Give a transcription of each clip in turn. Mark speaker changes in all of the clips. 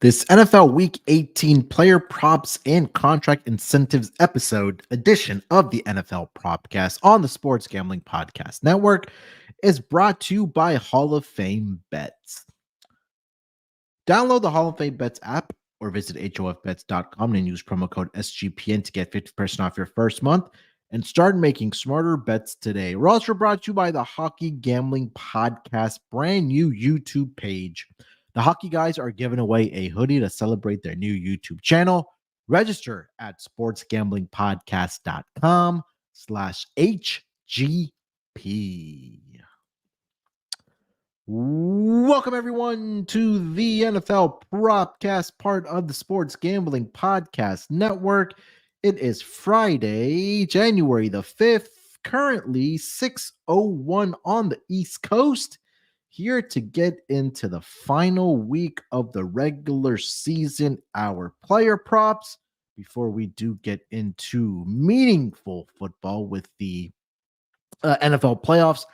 Speaker 1: This NFL Week 18 player props and contract incentives episode edition of the NFL Propcast on the Sports Gambling Podcast Network is brought to you by Hall of Fame Bets. Download the Hall of Fame Bets app or visit hofbets.com and use promo code SGPN to get 50% off your first month and start making smarter bets today. We're also brought to you by the Hockey Gambling Podcast brand new YouTube page. The Hockey Guys are giving away a hoodie to celebrate their new YouTube channel. Register at sportsgamblingpodcast.com/HGP. Welcome, everyone, to the NFL Propcast, part of the Sports Gambling Podcast Network. It is Friday, January the 5th, currently 6:01 on the East Coast. Here to get into the final week of the regular season, our player props, before we do get into meaningful football with the NFL playoffs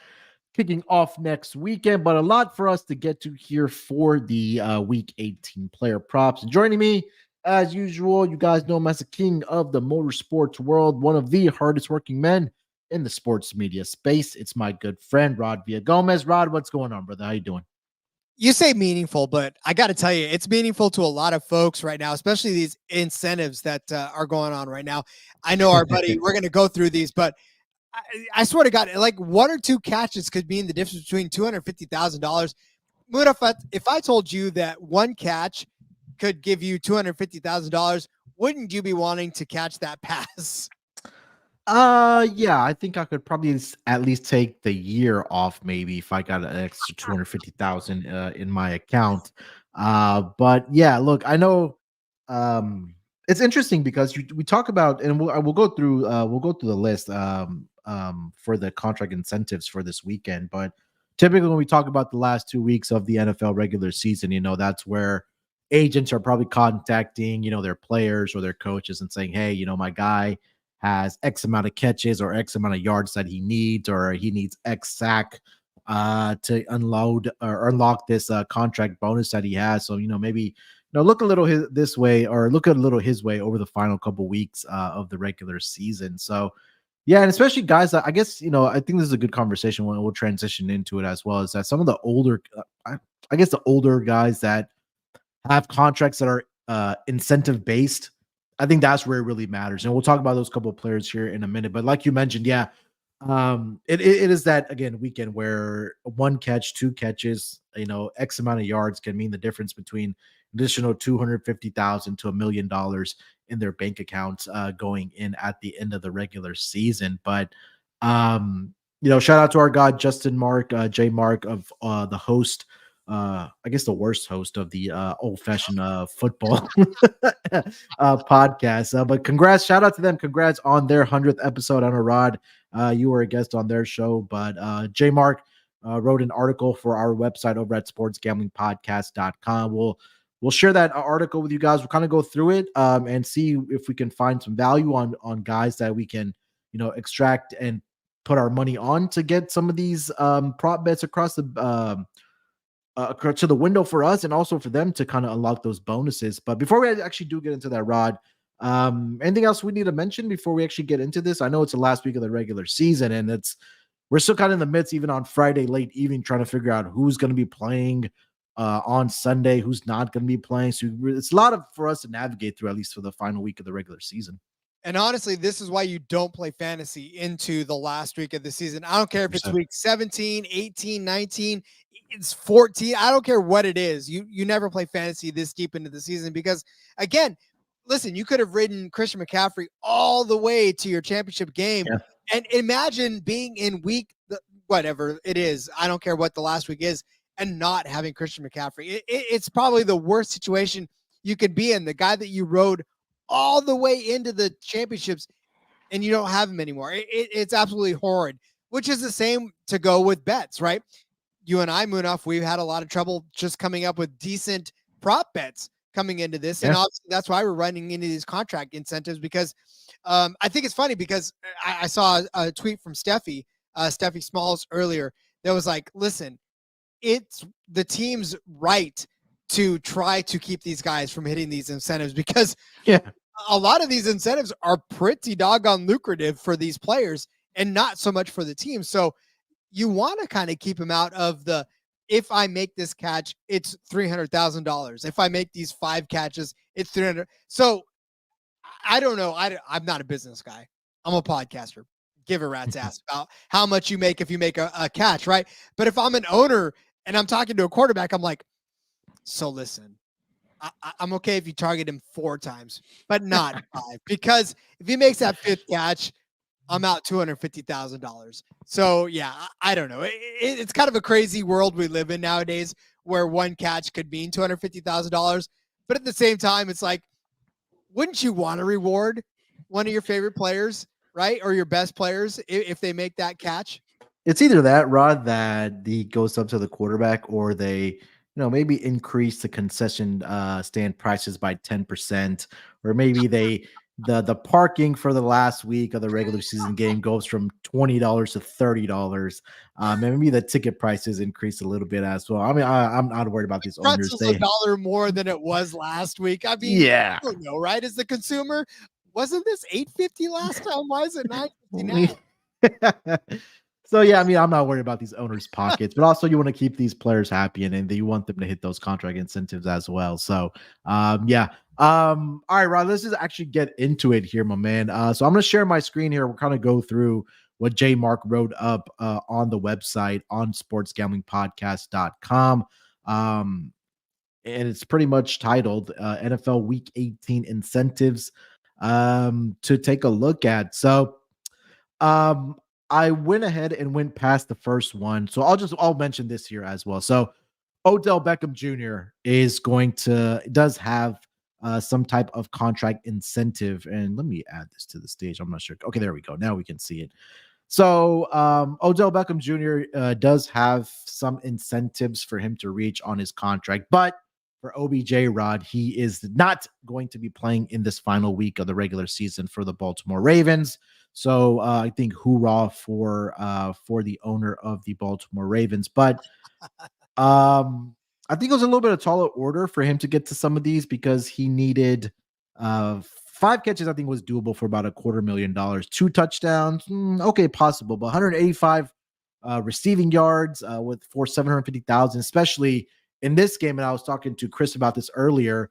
Speaker 1: kicking off next weekend. But a lot for us to get to here for the Week 18 player props. And joining me, as usual, you guys know him as the king of the motorsports world, one of the hardest working men in the sports media space. It's my good friend, Rod Villagomez. Rod, what's going on, brother? How you doing?
Speaker 2: You say meaningful, but I got to tell you, it's meaningful to a lot of folks right now, especially these incentives that are going on right now. I know our buddy, we're going to go through these, but I swear to God, like one or two catches could mean the difference between $250,000. Munaf, if I told you that one catch could give you $250,000, wouldn't you be wanting to catch that pass?
Speaker 1: Yeah, I think I could probably at least take the year off, maybe if I got an extra 250,000 in my account. But yeah, look, I know it's interesting because we talk about, and we'll go through the list for the contract incentives for this weekend. But typically when we talk about the last 2 weeks of the NFL regular season, that's where agents are probably contacting, their players or their coaches and saying, hey, my guy has X amount of catches or X amount of yards that he needs, or he needs X sack to unload or unlock this contract bonus that he has. So, maybe, look a little this way, or look a little his way over the final couple weeks of the regular season. So, yeah, and especially guys that I guess, I think this is a good conversation when we'll transition into it as well, is that some of the older, I guess the older guys that have contracts that are incentive based, I think that's where it really matters. And we'll talk about those couple of players here in a minute. But like you mentioned, yeah, it is that, again, weekend where one catch, two catches, X amount of yards can mean the difference between additional $250,000 to $1 million in their bank accounts going in at the end of the regular season. But, shout out to our guy, Justin Mark, J Mark of the host, I guess the worst host of the old-fashioned football podcast. But congrats, shout out to them. Congrats on their 100th episode on a Rod. You were a guest on their show, but J Mark wrote an article for our website over at sportsgamblingpodcast.com. We'll share that article with you guys. We'll kind of go through it and see if we can find some value on guys that we can, extract and put our money on to get some of these prop bets across the to the window for us, and also for them to kind of unlock those bonuses. But before we actually do get into that, Rod, anything else we need to mention before we actually get into this? I know it's the last week of the regular season, and we're still kind of in the midst, even on Friday late evening, trying to figure out who's going to be playing on Sunday, who's not going to be playing. So it's a lot for us to navigate through, at least for the final week of the regular season.
Speaker 2: And honestly, this is why you don't play fantasy into the last week of the season. I don't care if it's
Speaker 1: 100%.
Speaker 2: week 17, 18, 19, it's 14. I don't care what it is. You never play fantasy this deep into the season because, again, listen, you could have ridden Christian McCaffrey all the way to your championship game.
Speaker 1: Yeah.
Speaker 2: And imagine being in whatever it is. I don't care what the last week is and not having Christian McCaffrey. It's probably the worst situation you could be in. The guy that you rode all the way into the championships and you don't have him anymore. It's absolutely horrid, which is the same to go with bets, right? You and I, Munaf, we've had a lot of trouble just coming up with decent prop bets coming into this. And obviously that's why we're running into these contract incentives because I think it's funny because I saw a tweet from Steffi Smalls earlier that was like, listen, it's the team's right to try to keep these guys from hitting these incentives because a lot of these incentives are pretty doggone lucrative for these players and not so much for the team. So you want to kind of keep them out of the, if I make this catch, it's $300,000. If I make these 5 catches, it's 300. So I don't know. I'm not a business guy. I'm a podcaster. Give a rat's ass about how much you make if you make a catch, right? But if I'm an owner and I'm talking to a quarterback, I'm like, so listen, I'm okay if you target him 4 times, but not 5, because if he makes that 5th catch, I'm out $250,000. So yeah, I don't know. It's kind of a crazy world we live in nowadays where one catch could mean $250,000. But at the same time, it's like, wouldn't you want to reward one of your favorite players, right? Or your best players if they make that catch?
Speaker 1: It's either that, Rod, that he goes up to the quarterback, or they, maybe increase the concession stand prices by 10%, or maybe the parking for the last week of the regular season game goes from $20 to $30. And maybe the ticket prices increase a little bit as well. I mean, I'm not worried about these owners.
Speaker 2: Pretzel's $1 more than it was last week. I mean,
Speaker 1: yeah,
Speaker 2: I don't know, right? As the consumer, wasn't this $8.50 last time? Why is it $9.50 now?
Speaker 1: So yeah, I mean, I'm not worried about these owners' pockets, but also you want to keep these players happy, and you want them to hit those contract incentives as well. So yeah. All right, Rod, let's just actually get into it here, my man. So I'm gonna share my screen here. We'll kind of go through what J Mark wrote up on the website on sportsgamblingpodcast.com. And it's pretty much titled NFL Week 18 incentives to take a look at. So I went ahead and went past the first one. So I'll mention this here as well. So Odell Beckham Jr. does have some type of contract incentive. And let me add this to the stage. I'm not sure. Okay, there we go. Now we can see it. So Odell Beckham Jr. Does have some incentives for him to reach on his contract, but for OBJ, Rod, he is not going to be playing in this final week of the regular season for the Baltimore Ravens. So I think hoorah for the owner of the Baltimore Ravens. But I think it was a little bit of taller order for him to get to some of these because he needed 5 catches. I think was doable for about $250,000. 2 touchdowns, okay, possible, but 185 receiving yards for 750,000, especially in this game. And I was talking to Chris about this earlier.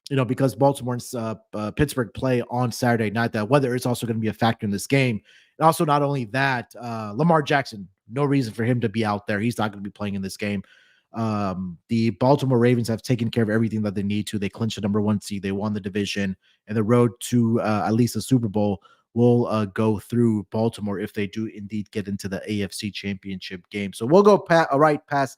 Speaker 1: Because Baltimore and Pittsburgh play on Saturday night, that weather is also going to be a factor in this game. And also, not only that, Lamar Jackson, no reason for him to be out there. He's not going to be playing in this game. The Baltimore Ravens have taken care of everything that they need to. They clinched the number 1 seed. They won the division, and the road to at least a Super Bowl will go through Baltimore if they do indeed get into the AFC Championship game. So we'll go right past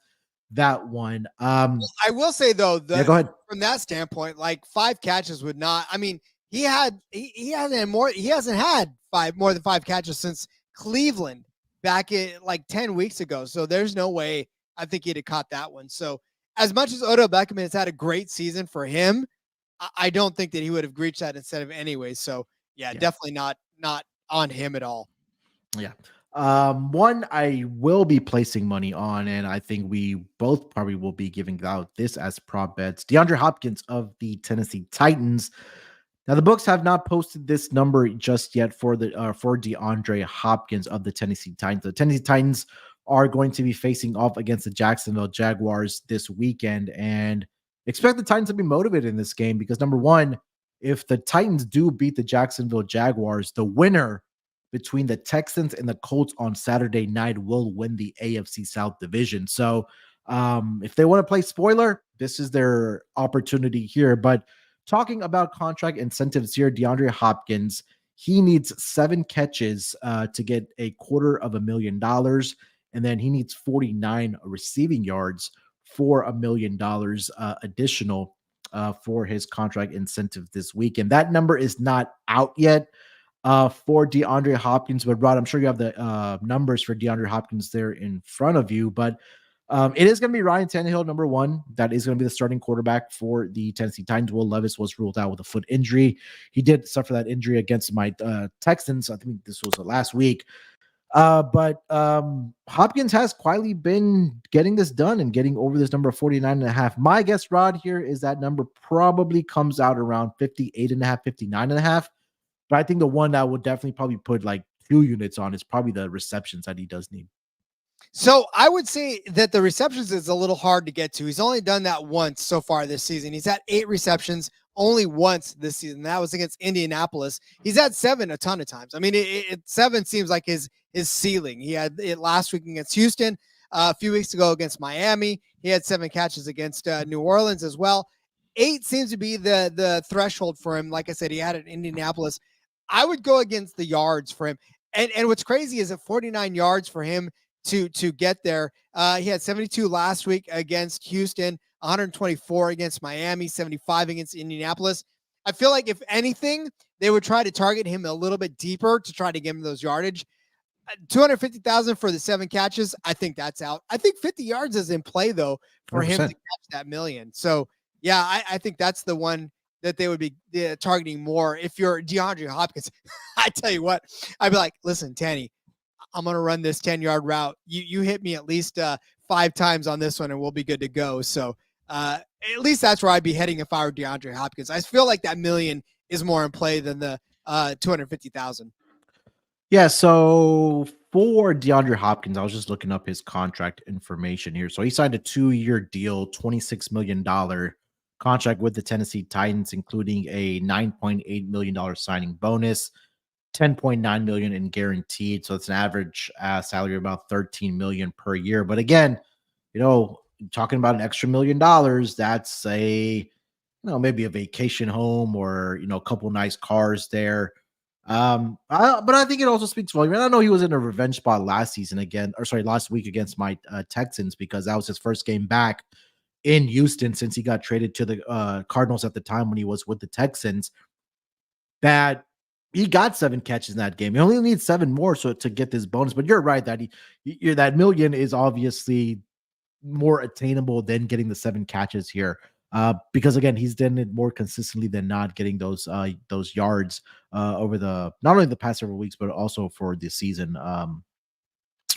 Speaker 1: that one.
Speaker 2: I will say though,
Speaker 1: go ahead.
Speaker 2: From that standpoint, like 5 catches would not. I mean, he hasn't had more than 5 catches since Cleveland back in like 10 weeks ago. So there's no way I think he'd have caught that one. So as much as Odell Beckham has had a great season for him, I don't think that he would have reached that incentive anyway. So yeah, definitely not on him at all.
Speaker 1: Yeah. One I will be placing money on, and I think we both probably will be giving out this as prop bets. DeAndre Hopkins of the Tennessee Titans. Now, the books have not posted this number just yet for DeAndre Hopkins of the Tennessee Titans. The Tennessee Titans are going to be facing off against the Jacksonville Jaguars this weekend, and expect the Titans to be motivated in this game because, number one, if the Titans do beat the Jacksonville Jaguars, the winner between the Texans and the Colts on Saturday night will win the AFC South division. So if they want to play spoiler, this is their opportunity here. But talking about contract incentives here, DeAndre Hopkins, he needs 7 catches to get $250,000, and then he needs 49 receiving yards for $1 million additional for his contract incentive this week. And that number is not out yet for DeAndre Hopkins. But Rod, I'm sure you have the numbers for DeAndre Hopkins there in front of you. But it is going to be Ryan Tannehill, number one. That is going to be the starting quarterback for the Tennessee Titans. Will Levis was ruled out with a foot injury. He did suffer that injury against my Texans. I think this was last week. But Hopkins has quietly been getting this done and getting over this number of 49.5. My guess, Rod, here is that number probably comes out around 58.5, 59.5. But I think the one that would definitely probably put like 2 units on is probably the receptions that he does need.
Speaker 2: So I would say that the receptions is a little hard to get to. He's only done that once so far this season. He's had 8 receptions only once this season. That was against Indianapolis. He's had 7 a ton of times. I mean, 7 seems like his ceiling. He had it last week against Houston, a few weeks ago against Miami. He had 7 catches against New Orleans as well. 8 seems to be the threshold for him. Like I said, he had it in Indianapolis. I would go against the yards for him. And what's crazy is at 49 yards for him to get there. He had 72 last week against Houston, 124 against Miami, 75 against Indianapolis. I feel like if anything, they would try to target him a little bit deeper to try to give him those yardage. 250,000 for the 7 catches. I think that's out. I think 50 yards is in play though for 100%. Him to catch that million. So yeah, I think that's the one that they would be targeting more. If you're DeAndre Hopkins, I tell you what, I'd be like, listen, Tanny, I'm going to run this 10-yard route. You hit me at least 5 times on this one and we'll be good to go. So at least that's where I'd be heading if I were DeAndre Hopkins. I feel like that million is more in play than the 250,000.
Speaker 1: Yeah. So for DeAndre Hopkins, I was just looking up his contract information here. So he signed a 2-year deal, $26 million contract with the Tennessee Titans, including a $9.8 million signing bonus, $10.9 million in guaranteed. So it's an average salary of about $13 million per year. But again, talking about an extra $1 million, that's maybe a vacation home or, a couple nice cars there. But I think it also speaks volume. And I know he was in a revenge spot last week against my Texans, because that was his first game back in Houston since he got traded to the Cardinals at the time when he was with the Texans. That he got 7 catches in that game. He only needs 7 more to get this bonus. But you're right that that million is obviously more attainable than getting the 7 catches here. Because again, he's done it more consistently than not, getting those yards over not only the past several weeks, but also for this season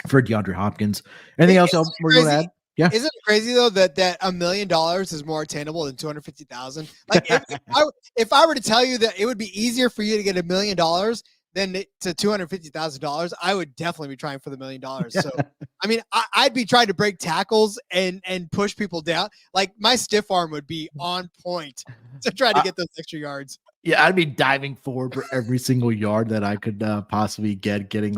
Speaker 1: for DeAndre Hopkins. Anything else we're going to add? Yeah.
Speaker 2: Isn't it crazy though that $1 million is more attainable than 250,000? Like if I were to tell you that it would be easier for you to get $1 million than to $250,000, I would definitely be trying for the $1 million. So I mean, I'd be trying to break tackles and push people down. Like my stiff arm would be on point to try to get those extra yards.
Speaker 1: Yeah, I'd be diving forward for every single yard that I could possibly getting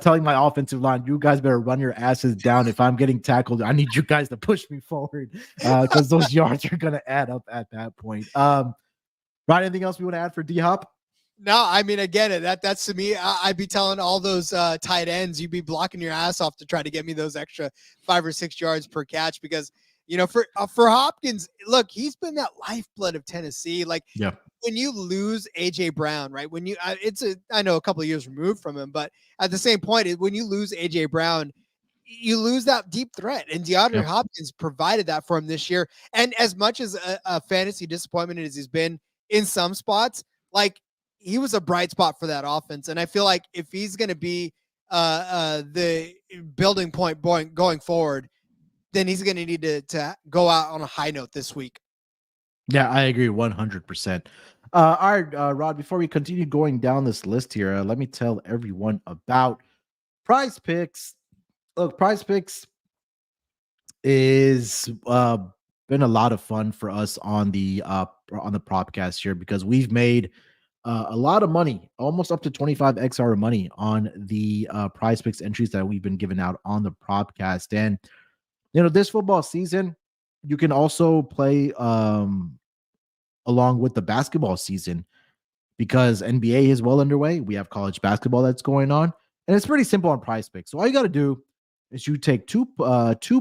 Speaker 1: telling my offensive line, you guys better run your asses down. If I'm getting tackled, I need you guys to push me forward because those yards are going to add up at that point. Ryan, anything else we want to add for D-Hop?
Speaker 2: No, I mean, again, that's to me, I'd be telling all those tight ends, you'd be blocking your ass off to try to get me those extra 5 or 6 yards per catch because, for Hopkins, look, he's been that lifeblood of Tennessee. Like, yeah. When you lose AJ Brown, right? When you, I know a couple of years removed from him, but at the same point, when you lose AJ Brown, you lose that deep threat, and DeAndre Hopkins provided that for him this year. And as much as a fantasy disappointment as he's been in some spots, like he was a bright spot for that offense. And I feel like if he's going to be the building point going forward, then he's going to need to go out on a high note this week.
Speaker 1: Yeah, I agree 100%. All right, Rod, before we continue going down this list here, let me tell everyone about PrizePicks. Look, PrizePicks is been a lot of fun for us on the Propcast here because we've made a lot of money, almost up to 25 XR money on the PrizePicks entries that we've been giving out on the Propcast. And this football season, you can also play along with the basketball season because NBA is well underway. We have college basketball that's going on, and it's pretty simple on PrizePicks. So all you got to do is you take two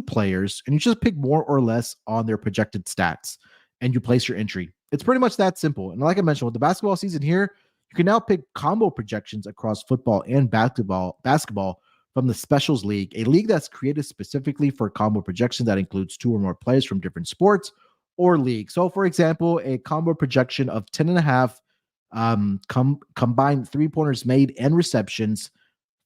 Speaker 1: players and you just pick more or less on their projected stats, and you place your entry. It's pretty much that simple. And like I mentioned, with the basketball season here, you can now pick combo projections across football and basketball from the Specials League, a league that's created specifically for combo projection that includes two or more players from different sports or leagues. So, for example, a combo projection of 10.5 combined 3-pointers made and receptions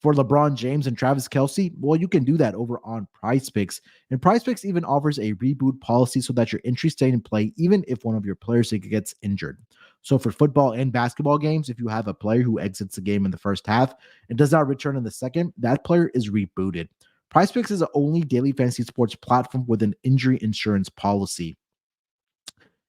Speaker 1: for LeBron James and Travis Kelce. Well, you can do that over on PrizePicks. And PrizePicks even offers a reboot policy so that your entries stay in play even if one of your players gets injured. So for football and basketball games, if you have a player who exits the game in the first half and does not return in the second, that player is rebooted. PrizePicks is the only daily fantasy sports platform with an injury insurance policy.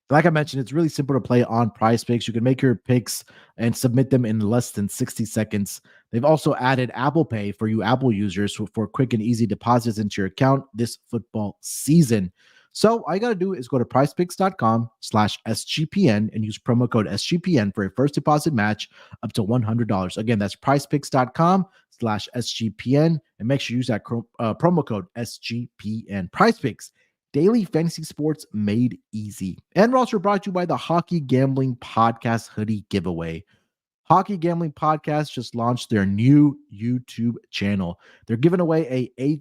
Speaker 1: Like I mentioned, it's really simple to play on PrizePicks. You can make your picks and submit them in less than 60 seconds. They've also added Apple Pay for you Apple users for quick and easy deposits into your account this football season. So all you got to do is go to prizepicks.com/SGPN and use promo code SGPN for a first deposit match up to $100. Again, that's prizepicks.com/SGPN and make sure you use that promo code SGPN. PrizePicks, daily fantasy sports made easy. And we're also brought to you by the Hockey Gambling Podcast hoodie giveaway. Hockey Gambling Podcast just launched their new YouTube channel. They're giving away a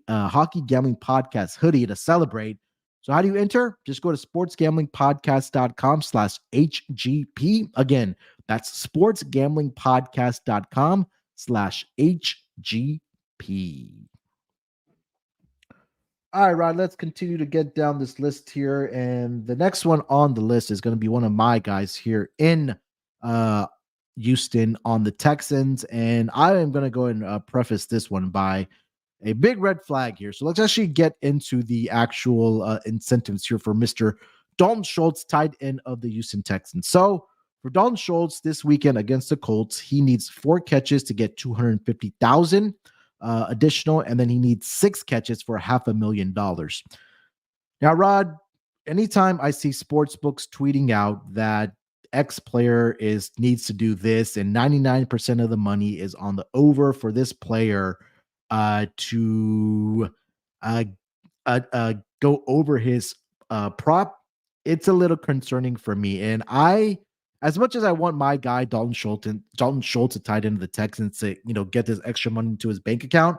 Speaker 1: Hockey Gambling Podcast hoodie to celebrate. So how do you enter? Just go to sportsgamblingpodcast.com/HGP. Again, that's sportsgamblingpodcast.com/HGP. All right, Rod, let's continue to get down this list here. And the next one on the list is going to be one of my guys here in Houston on the Texans. And I am going to go and preface this one by a big red flag here. So let's actually get into the actual incentives here for Mr. Dalton Schultz, tight end of the Houston Texans. So for Dalton Schultz this weekend against the Colts, he needs 4 catches to get $250,000. Additional, and then he needs 6 catches for $500,000. Now, Rod, anytime I see sports books tweeting out that X player needs to do this, and 99% of the money is on the over for this player to go over his prop, it's a little concerning for me. And as much as I want my guy Dalton Schultz to tight end of the Texans to get this extra money into his bank account,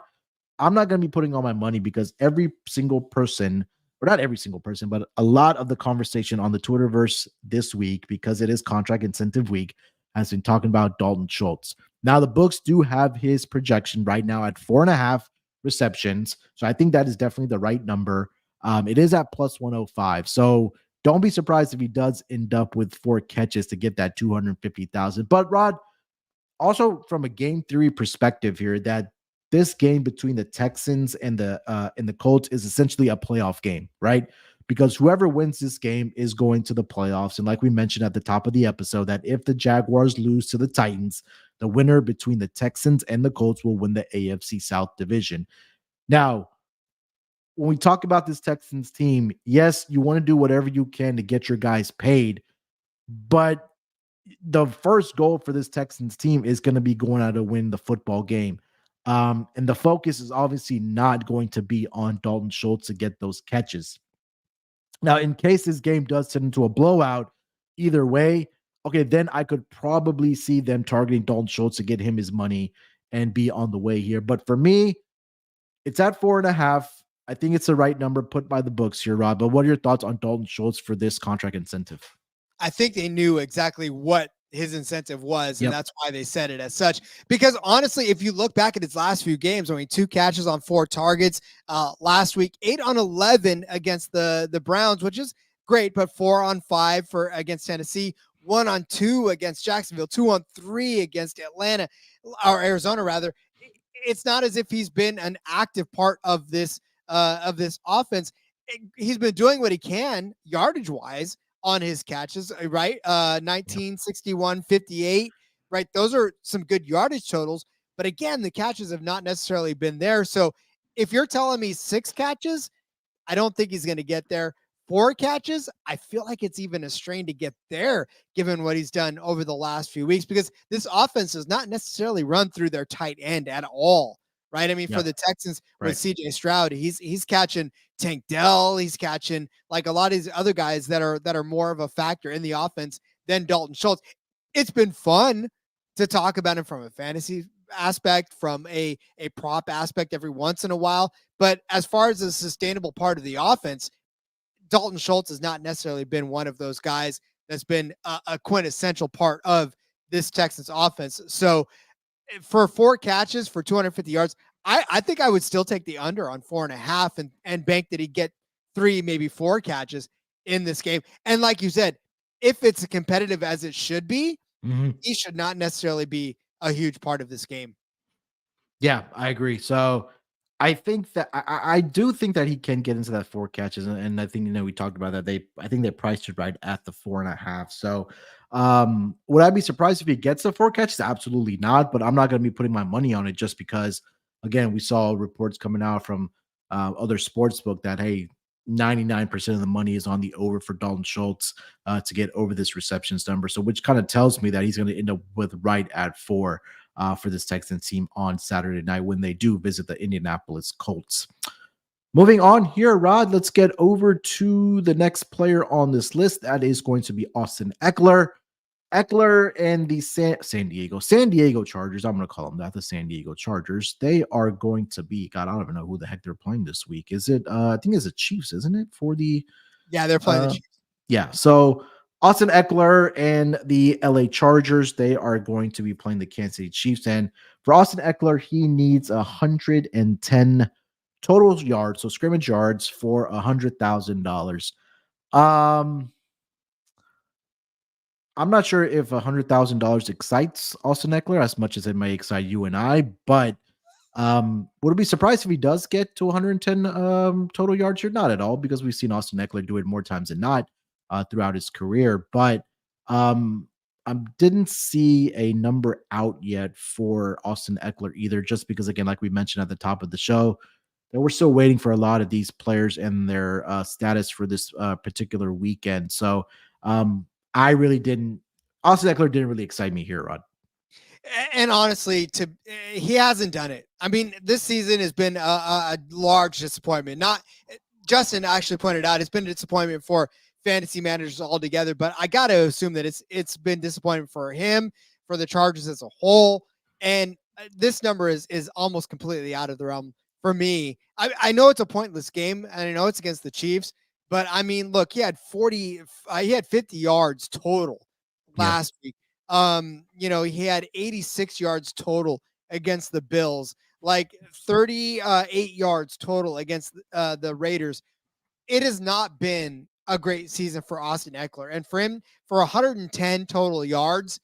Speaker 1: I'm not going to be putting all my money because every single person, or not every single person, but a lot of the conversation on the Twitterverse this week, because it is contract incentive week, has been talking about Dalton Schultz. Now the books do have his projection right now at 4.5 receptions, so I think that is definitely the right number. It is at plus 105, so don't be surprised if he does end up with 4 catches to get that $250,000. But Rod, also from a game theory perspective here, that this game between the Texans and the Colts is essentially a playoff game, right? Because whoever wins this game is going to the playoffs. And like we mentioned at the top of the episode, that if the Jaguars lose to the Titans, the winner between the Texans and the Colts will win the AFC South division. Now, when we talk about this Texans team, yes, you want to do whatever you can to get your guys paid, but the first goal for this Texans team is going to be going out to win the football game. And the focus is obviously not going to be on Dalton Schultz to get those catches. Now, in case this game does turn into a blowout, either way, okay, then I could probably see them targeting Dalton Schultz to get him his money and be on the way here. But for me, it's at 4.5. I think it's the right number put by the books here, Rob. But what are your thoughts on Dalton Schultz for this contract incentive?
Speaker 2: I think they knew exactly what his incentive was, and that's why they said it as such. Because honestly, if you look back at his last few games, 2 catches on 4 targets last week, 8 on 11 against the Browns, which is great, but 4 on 5 against Tennessee, 1 on 2 against Jacksonville, 2 on 3 against Arizona rather. It's not as if he's been an active part of this offense. he's been doing what he can yardage wise on his catches, right? 19, 61, 58, right? Those are some good yardage totals. But again, the catches have not necessarily been there. So if you're telling me 6 catches, I don't think he's going to get there. 4 catches, I feel like it's even a strain to get there, given what he's done over the last few weeks, because this offense does not necessarily run through their tight end at all, right? I mean, for
Speaker 1: Yeah,
Speaker 2: the Texans with
Speaker 1: right.
Speaker 2: CJ Stroud, he's catching Tank Dell, he's catching like a lot of these other guys that are more of a factor in the offense than Dalton Schultz. It's been fun to talk about him from a fantasy aspect, from a prop aspect every once in a while. But as far as a sustainable part of the offense, Dalton Schultz has not necessarily been one of those guys that's been a quintessential part of this Texans offense. So for 4 catches for 250 yards, I think I would still take the under on 4.5 and bank that he'd get 3, maybe 4 catches in this game. And like you said, if it's as competitive as it should be, he should not necessarily be a huge part of this game.
Speaker 1: Yeah, I agree. So I think that I do think that he can get into that 4 catches, and I think we talked about that. I think they priced it right at the 4.5. So would I be surprised if he gets the 4 catches? Absolutely not. But I'm not going to be putting my money on it just because, again, we saw reports coming out from other sports book that hey, 99% of the money is on the over for Dalton Schultz to get over this receptions number. So which kind of tells me that he's going to end up with right at 4 for this Texans team on Saturday night when they do visit the Indianapolis Colts. Moving on here, Rod, let's get over to the next player on this list. That is going to be Austin Ekeler. Ekeler and the San Diego Chargers. I'm going to call them that, the San Diego Chargers. They are going to be, God, I don't even know who the heck they're playing this week. Is it, I think it's the Chiefs, isn't it? For the,
Speaker 2: Yeah, they're playing the Chiefs.
Speaker 1: yeah. So Austin Ekeler and the LA Chargers, they are going to be playing the Kansas City Chiefs. And for Austin Ekeler, he needs 110 total yards, so scrimmage yards for $100,000. I'm not sure if $100,000 excites Austin Ekeler as much as it may excite you and I, but would it be surprised if he does get to 110 total yards here? Not at all, because we've seen Austin Ekeler do it more times than not throughout his career. But I didn't see a number out yet for Austin Ekeler either, just because, again, like we mentioned at the top of the show, that we're still waiting for a lot of these players and their status for this particular weekend. So I really didn't. Austin Ekeler didn't really excite me here, Rod.
Speaker 2: And honestly, he hasn't done it. I mean, this season has been a large disappointment. Not Justin actually pointed out it's been a disappointment for fantasy managers altogether, but I got to assume that it's been disappointing for him, for the Chargers as a whole, and this number is almost completely out of the realm for me. I know it's a pointless game, and I know it's against the Chiefs, but I mean, look, he had 50 yards total last week. He had 86 yards total against the Bills, like 38 yards total against the Raiders. It has not been a great season for Austin Ekeler. And for him, for 110 total yards,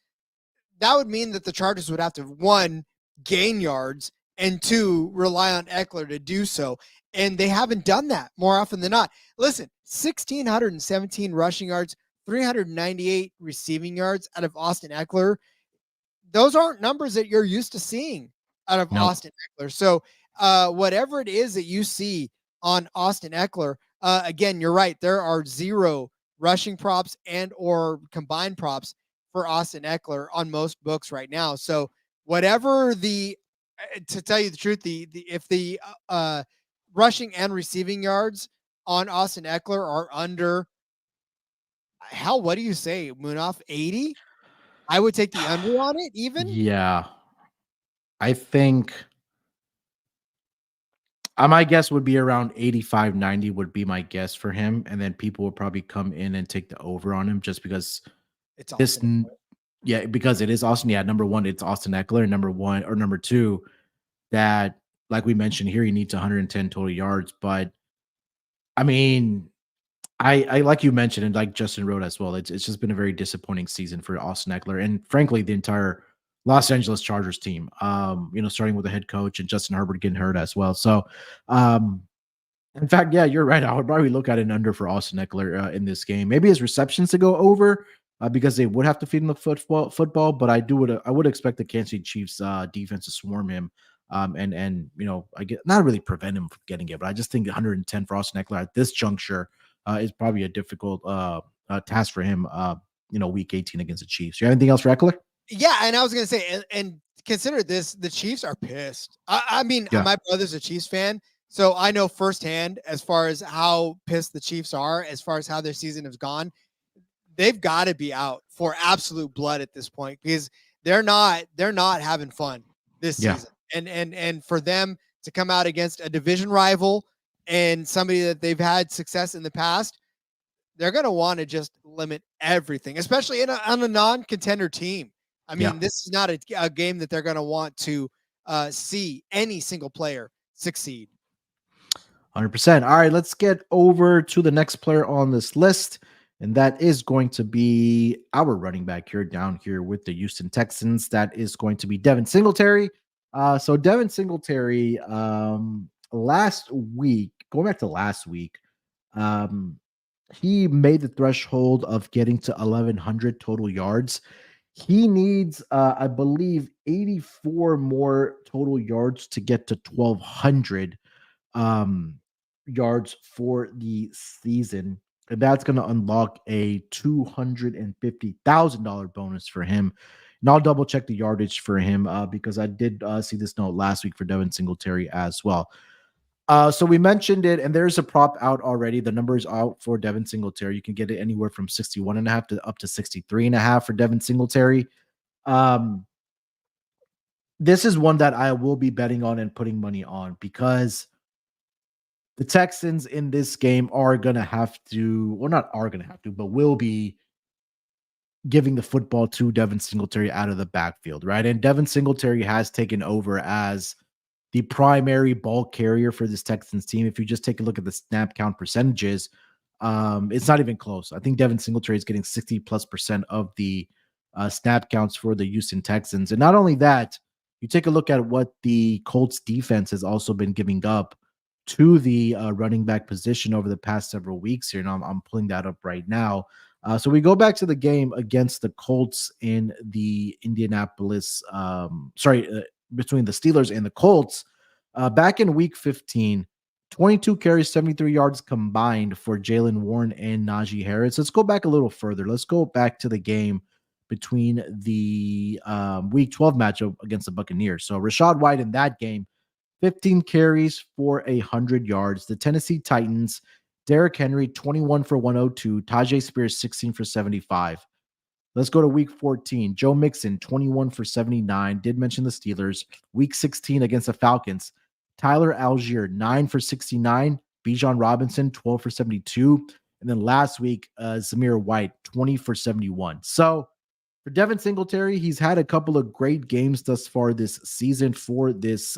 Speaker 2: that would mean that the Chargers would have to, 1, gain yards, and 2, rely on Ekeler to do so. And they haven't done that more often than not. Listen, 1,617 rushing yards, 398 receiving yards out of Austin Ekeler. Those aren't numbers that you're used to seeing out of Austin Ekeler. So whatever it is that you see on Austin Ekeler, again, you're right. There are 0 rushing props and or combined props for Austin Ekeler on most books right now. So whatever to tell you the truth, if the rushing and receiving yards on Austin Ekeler are under, hell, what do you say, Munaf? 80? I would take the under on it even.
Speaker 1: Yeah. I think my guess would be around 85, 90 would be my guess for him. And then people would probably come in and take the over on him just because
Speaker 2: It's
Speaker 1: this,
Speaker 2: Austin.
Speaker 1: yeah, because it is Austin. Yeah, number one, it's Austin Ekeler. Number 2, that, like we mentioned here, he needs 110 total yards. But I mean, I like you mentioned, and like Justin wrote as well, it's just been a very disappointing season for Austin Ekeler and frankly the entire Los Angeles Chargers team. Starting with the head coach and Justin Herbert getting hurt as well. So In fact, yeah, you're right. I would probably look at an under for Austin Ekeler in this game. Maybe his receptions to go over because they would have to feed him the football. But I would expect the Kansas City Chiefs defense to swarm him, and I get not really prevent him from getting it, but I just think 110 for Austin Ekeler at this juncture is probably a difficult task for him. Week 18 against the Chiefs. You have anything else for Ekeler?
Speaker 2: Yeah, and I was gonna say, and consider this: the Chiefs are pissed. I mean,
Speaker 1: Yeah.
Speaker 2: my brother's a Chiefs fan, so I know firsthand as far as how pissed the Chiefs are, as far as how their season has gone. They've got to be out for absolute blood at this point because they're not having fun this
Speaker 1: Yeah.
Speaker 2: season. And for them to come out against a division rival and somebody that they've had success in the past, they're going to want to just limit everything, especially on a non-contender team. I mean, this is not a game that they're going to want to see any single player succeed.
Speaker 1: 100%. All right, let's get over to the next player on this list, and that is going to be our running back here down here with the Houston Texans. That is going to be Devon Singletary. So Devon Singletary, last week, going back to last week, he made the threshold of getting to 1,100 total yards. He needs, I believe, 84 more total yards to get to 1,200 yards for the season. And that's going to unlock a $250,000 bonus for him. And I'll double check the yardage for him because I did see this note last week for Devon Singletary as well. So we mentioned it, and there's a prop out already. The number is out for Devon Singletary. You can get it anywhere from 61.5 to up to 63.5 for Devon Singletary. This is one that I will be betting on and putting money on because the Texans in this game are going to have to, well, not are going to have to, but will be giving the football to Devon Singletary out of the backfield, right? And Devon Singletary has taken over as the primary ball carrier for this Texans team. If you just take a look at the snap count percentages, it's not even close. I think Devon Singletary is getting 60+% of the snap counts for the Houston Texans. And not only that, you take a look at what the Colts defense has also been giving up to the running back position over the past several weeks here. And I'm pulling that up right now. So we go back to the game against the Colts in the Indianapolis, between the Steelers and the Colts. Back in week 15, 22 carries, 73 yards combined for Jaylen Warren and Najee Harris. Let's go back a little further. Let's go back to the game between the week 12 matchup against the Buccaneers. So Rachaad White in that game, 15 carries for 100 yards. The Tennessee Titans, Derrick Henry, 21 for 102. Tajay Spears, 16 for 75. Let's go to week 14. Joe Mixon, 21 for 79. Did mention the Steelers. Week 16 against the Falcons. Tyler Algier, 9 for 69. Bijan Robinson, 12 for 72. And then last week, Zamir White, 20 for 71. So for Devon Singletary, he's had a couple of great games thus far this season for this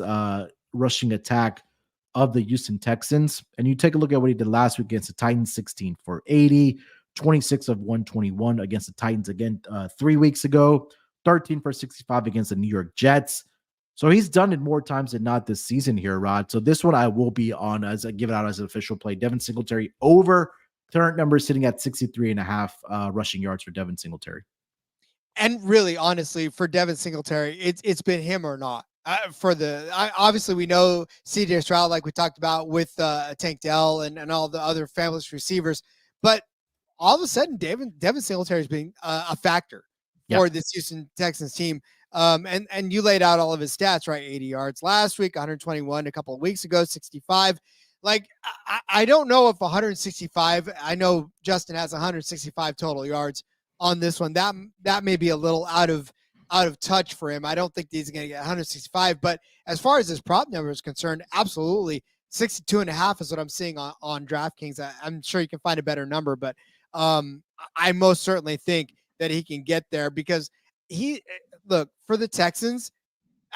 Speaker 1: rushing attack of the Houston Texans. And you take a look at what he did last week against the Titans, 16 for 80, 26 of 121 against the Titans again 3 weeks ago, 13 for 65 against the New York Jets. So he's done it more times than not this season here, Rod. So this one I will be on as I give it out as an official play. Devon Singletary over. Current number sitting at 63.5 rushing yards for Devon Singletary.
Speaker 2: And really, honestly, for Devon Singletary, it's been him or not. Obviously we know CJ Stroud, like we talked about with Tank Dell and all the other fabulous receivers, but all of a sudden Devon Singletary has been a factor for this Houston Texans team. And you laid out all of his stats, right? 80 yards last week, 121 a couple of weeks ago, 65. Like, I don't know if 165, I know Justin has 165 total yards on this one. That may be a little out of touch for him. I don't think he's going to get 165, but as far as his prop number is concerned, absolutely 62.5 is what I'm seeing on DraftKings. I'm sure you can find a better number, but I most certainly think that he can get there because look, for the Texans,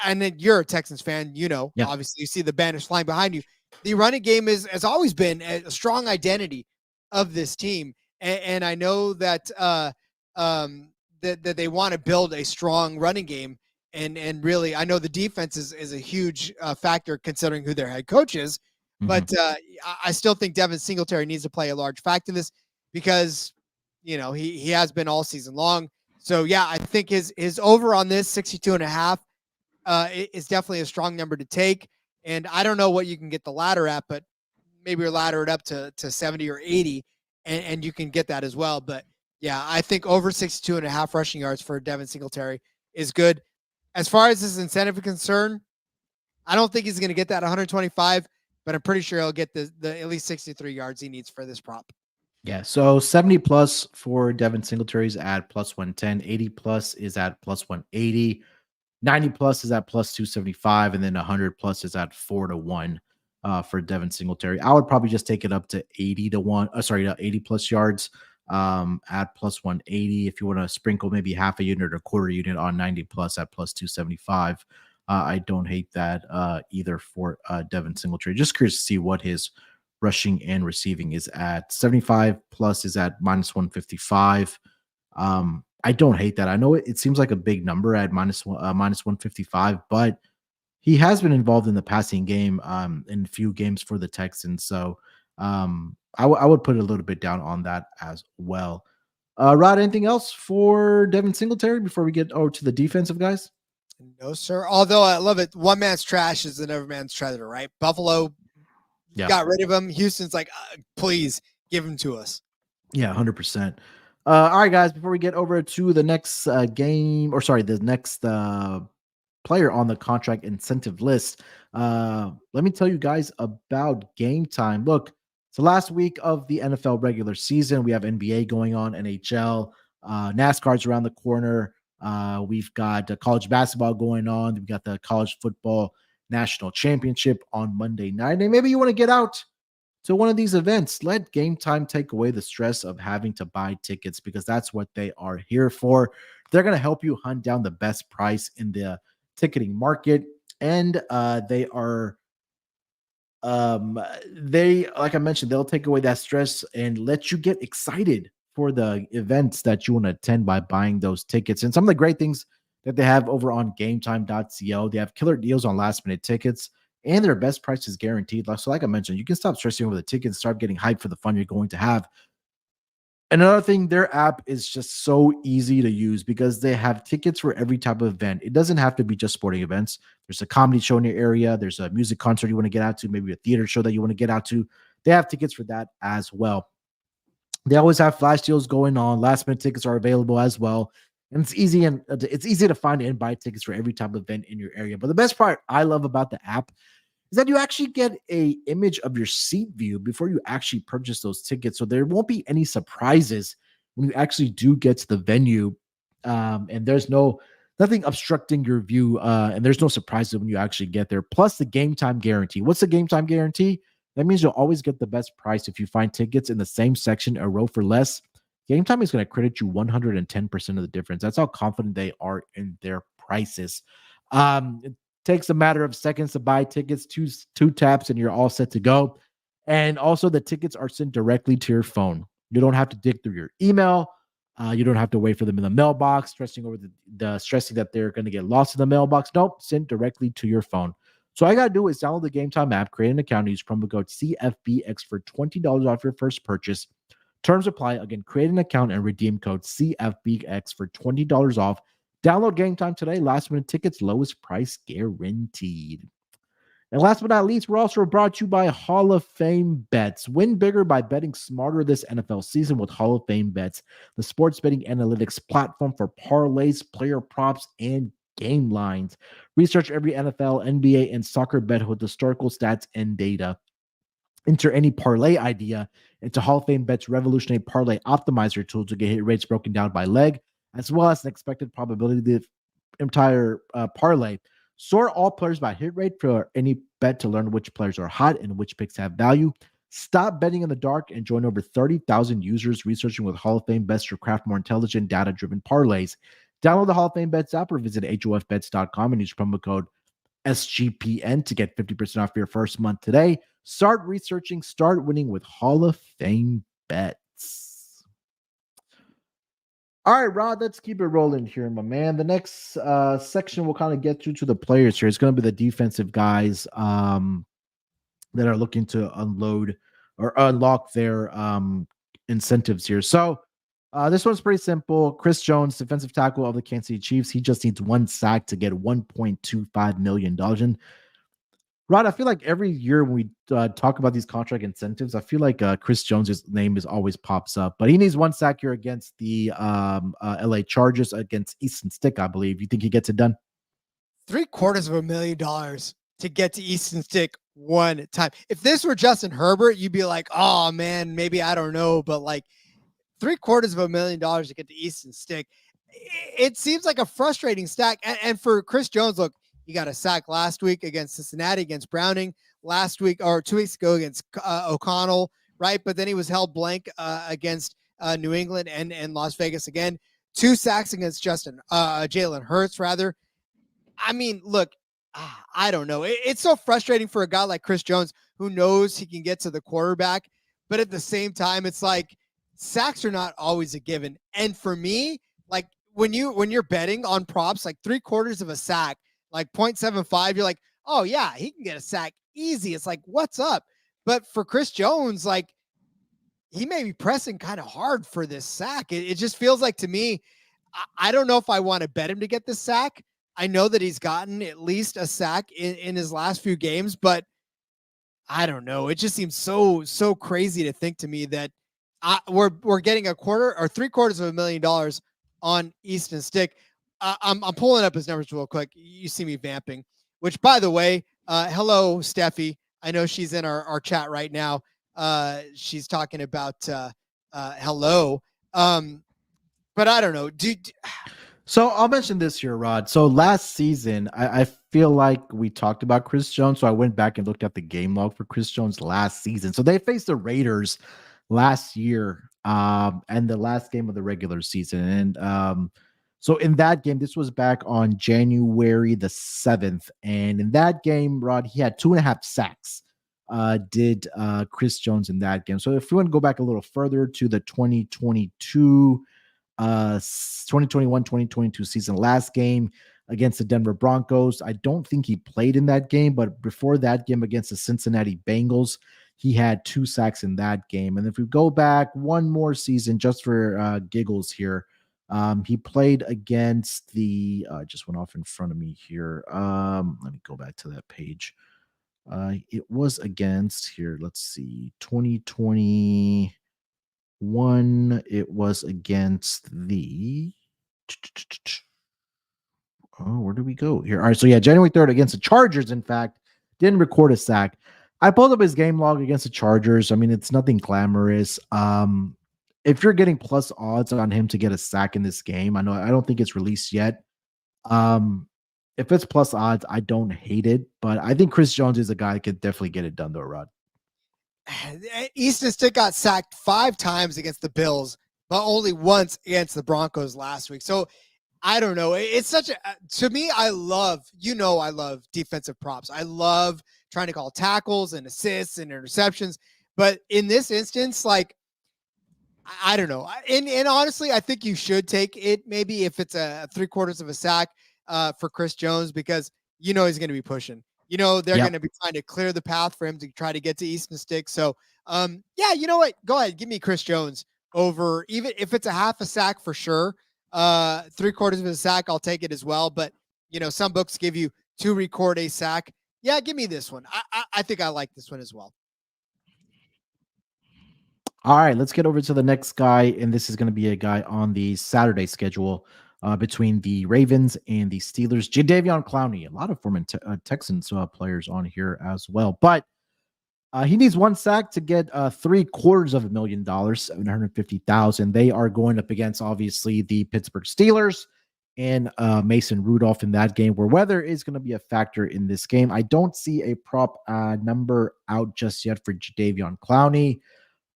Speaker 2: and then you're a Texans fan, obviously you see the banners flying behind you. The running game has always been a strong identity of this team. And I know that that they want to build a strong running game. And really, I know the defense is a huge factor considering who their head coach is.
Speaker 1: Mhm.
Speaker 2: But I still think Devon Singletary needs to play a large factor in this because, he has been all season long. So, yeah, I think his over on this 62.5 is definitely a strong number to take. And I don't know what you can get the ladder at, but maybe you're ladder it up to 70 or 80, and you can get that as well. But yeah, I think over 62.5 rushing yards for Devin Singletary is good. As far as his incentive is concerned, I don't think he's going to get that 125, but I'm pretty sure he'll get the at least 63 yards he needs for this prop.
Speaker 1: Yeah, so 70 plus for Devin Singletary's at plus 110, 80 plus is at plus 180, 90 plus is at plus 275, and then 100 plus is at 4-1 for Devin Singletary. I would probably just take it up to 80-1, 80 plus yards at plus 180. If you want to sprinkle maybe half a unit or a quarter unit on 90 plus at plus 275, I don't hate that either for Devin Singletary. Just curious to see what his rushing and receiving is at. 75 plus is at minus 155. I don't hate that. I know it seems like a big number at minus 155, but he has been involved in the passing game in a few games for the Texans. So I would put a little bit down on that as well. Rod, anything else for Devin Singletary before we get over to the defensive guys?
Speaker 2: No, sir. Although I love it. One man's trash is another man's treasure, right? Buffalo got rid of him. Houston's like, please give him to us.
Speaker 1: Yeah, 100%. All right, guys, before we get over to the next the next player on the contract incentive list, let me tell you guys about Game Time. Look, it's the last week of the NFL regular season. We have NBA going on, NHL, NASCAR's around the corner. We've got college basketball going on. We've got the college football national championship on Monday night. And maybe you want to get out to one of these events. Let Game Time take away the stress of having to buy tickets, because that's what they are here for. They're going to help you hunt down the best price in the ticketing market. And they, like I mentioned, they'll take away that stress and let you get excited for the events that you want to attend by buying those tickets. And some of the great things that they have over on gametime.co, they have killer deals on last minute tickets, and their best price is guaranteed. So like I mentioned, you can stop stressing over the tickets, start getting hyped for the fun you're going to have. Another thing, their app is just so easy to use because they have tickets for every type of event. It doesn't have to be just sporting events. There's a comedy show in your area. There's a music concert you want to get out to, maybe a theater show that you want to get out to. They have tickets for that as well. They always have flash deals going on. Last minute tickets are available as well. And it's easy to find and buy tickets for every type of event in your area. But the best part I love about the app is that you actually get a image of your seat view before you actually purchase those tickets. So there won't be any surprises when you actually do get to the venue. And there's nothing obstructing your view. And there's no surprises when you actually get there. Plus the game time guarantee. What's the game time guarantee? That means you'll always get the best price if you find tickets in the same section a row for less. Game Time is going to credit you 110% of the difference. That's how confident they are in their prices. It takes a matter of seconds to buy tickets, two taps, and you're all set to go. And also, the tickets are sent directly to your phone. You don't have to dig through your email. You don't have to wait for them in the mailbox, stressing over stressing that they're going to get lost in the mailbox. Nope, sent directly to your phone. So all I got to do is download the Game Time app, create an account, and use promo code CFBX for $20 off your first purchase. Terms apply. Again, create an account and redeem code CFBX for $20 off. Download Game Time today. Last minute tickets, lowest price guaranteed. And last but not least, we're also brought to you by Hall of Fame Bets. Win bigger by betting smarter this NFL season with Hall of Fame Bets, the sports betting analytics platform for parlays, player props, and game lines. Research every NFL, NBA, and soccer bet with historical stats and data. Enter any parlay idea into Hall of Fame Bet's revolutionary parlay optimizer tool to get hit rates broken down by leg, as well as an expected probability of the entire parlay. Sort all players by hit rate for any bet to learn which players are hot and which picks have value. Stop betting in the dark and join over 30,000 users researching with Hall of Fame Bets to craft more intelligent, data-driven parlays. Download the Hall of Fame Bets app or visit hofbets.com and use promo code SGPN to get 50% off your first month today. Start researching, start winning with Hall of Fame Bets. All right, Rod, let's keep it rolling here, my man. The next section we'll kind of get to the players here. It's going to be the defensive guys. that are looking to unload or unlock their incentives here. So this one's pretty simple. Chris Jones, defensive tackle of the Kansas City Chiefs, he just needs one sack to get $1.25 million. And Rod, I feel like every year when we talk about these contract incentives, I feel like Chris Jones's name is always pops up. But he needs one sack here against the LA Chargers against Easton Stick, I believe. You think he gets it done?
Speaker 2: $750,000 to get to Easton Stick one time. If this were Justin Herbert, you'd be like, oh man, maybe I don't know, but like $750,000 to get to Easton Stick, it seems like a frustrating stack. And for Chris Jones, look, he got a sack last week against Cincinnati, against Browning, last week or 2 weeks ago against O'Connell, right? But then he was held blank against New England and Las Vegas again. 2 sacks against Jalen Hurts, rather. I mean, look, I don't know. It's so frustrating for a guy like Chris Jones who knows he can get to the quarterback, but at the same time, it's like sacks are not always a given. And for me, like when you're betting on props, like 3/4 of a sack, like 0.75, you're like, oh yeah, he can get a sack easy. It's like, what's up? But for Chris Jones, like he may be pressing kind of hard for this sack. It just feels like to me, I don't know if I want to bet him to get this sack. I know that he's gotten at least a sack in his last few games, but I don't know. It just seems so crazy to think to me that we're getting a quarter or $750,000 on Easton Stick. I'm pulling up his numbers real quick. You see me vamping, which by the way, hello, Steffi. I know she's in our chat right now. She's talking about hello. But I don't know.
Speaker 1: So I'll mention this here, Rod. So last season, I feel like we talked about Chris Jones. So I went back and looked at the game log for Chris Jones last season. So they faced the Raiders last year, and the last game of the regular season. And so in that game, this was back on January the 7th. And in that game, Rod, he had 2.5 sacks. Did Chris Jones in that game. So if you want to go back a little further to the 2021-2022 season, last game against the Denver Broncos, I don't think he played in that game, but before that game against the Cincinnati Bengals, he had 2 sacks in that game. And if we go back one more season, just for giggles here, he played against the just went off in front of me here. Let me go back to that page. It was against here, let's see, 2020 one, it was against the where do we go here? All right, so yeah, January 3rd against the Chargers, in fact, didn't record a sack. I pulled up his game log against the Chargers. I mean, it's nothing glamorous. If you're getting plus odds on him to get a sack in this game, I don't think it's released yet. If it's plus odds, I don't hate it, but I think Chris Jones is a guy that could definitely get it done though, Rod.
Speaker 2: Easton Stick got sacked 5 times against the Bills, but only once against the Broncos last week. So I don't know. It's such to me, I love defensive props. I love trying to call tackles and assists and interceptions. But in this instance, like, I don't know. And honestly, I think you should take it maybe if it's a 3/4 of a sack for Chris Jones, because he's going to be pushing. They're going to be trying to clear the path for him to try to get to Easton Stick. So, yeah, you know what? Go ahead. Give me Chris Jones over, even if it's a half a sack for sure. 3/4 of a sack, I'll take it as well. But, some books give you 2 record a sack. Yeah, give me this one. I think I like this one as well.
Speaker 1: All right, let's get over to the next guy. And this is going to be a guy on the Saturday schedule. Between the Ravens and the Steelers, Javon Clowney, a lot of former Texans players on here as well. But he needs 1 sack to get $750,000, $750,000. They are going up against obviously the Pittsburgh Steelers and Mason Rudolph in that game, where weather is going to be a factor in this game. I don't see a prop number out just yet for Javon Clowney.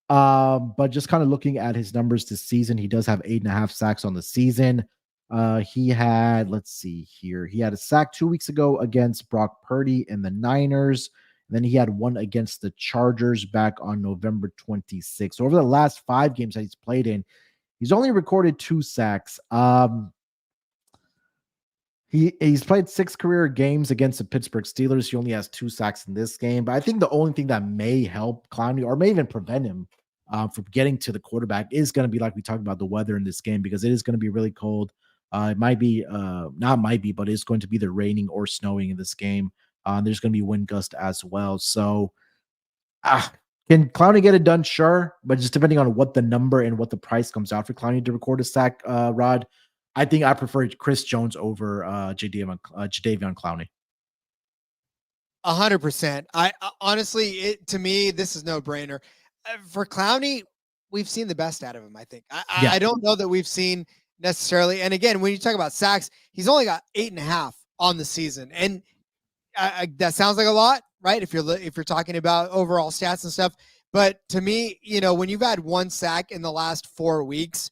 Speaker 1: But just kind of looking at his numbers this season, he does have 8.5 sacks on the season. He had, let's see here, he had a sack 2 weeks ago against Brock Purdy and the Niners. And then he had one against the Chargers back on November 26th. So over the last 5 games that he's played in, he's only recorded 2 sacks. He's played 6 career games against the Pittsburgh Steelers. He only has 2 sacks in this game. But I think the only thing that may help Clowney or may even prevent him from getting to the quarterback is going to be like we talked about the weather in this game, because it is going to be really cold. It might be not might be, but it's going to be either raining or snowing in this game. There's going to be wind gust as well. So can Clowney get it done? Sure, but just depending on what the number and what the price comes out for Clowney to record a sack, Rod, I think I prefer Chris Jones over Jadeveon Clowney.
Speaker 2: 100%. I honestly, to me, this is no brainer. For Clowney, we've seen the best out of him. I think. I don't know that we've seen necessarily. And again, when you talk about sacks, he's only got 8.5 on the season, and that sounds like a lot, right? If you're talking about overall stats and stuff, but to me, when you've had 1 sack in the last 4 weeks,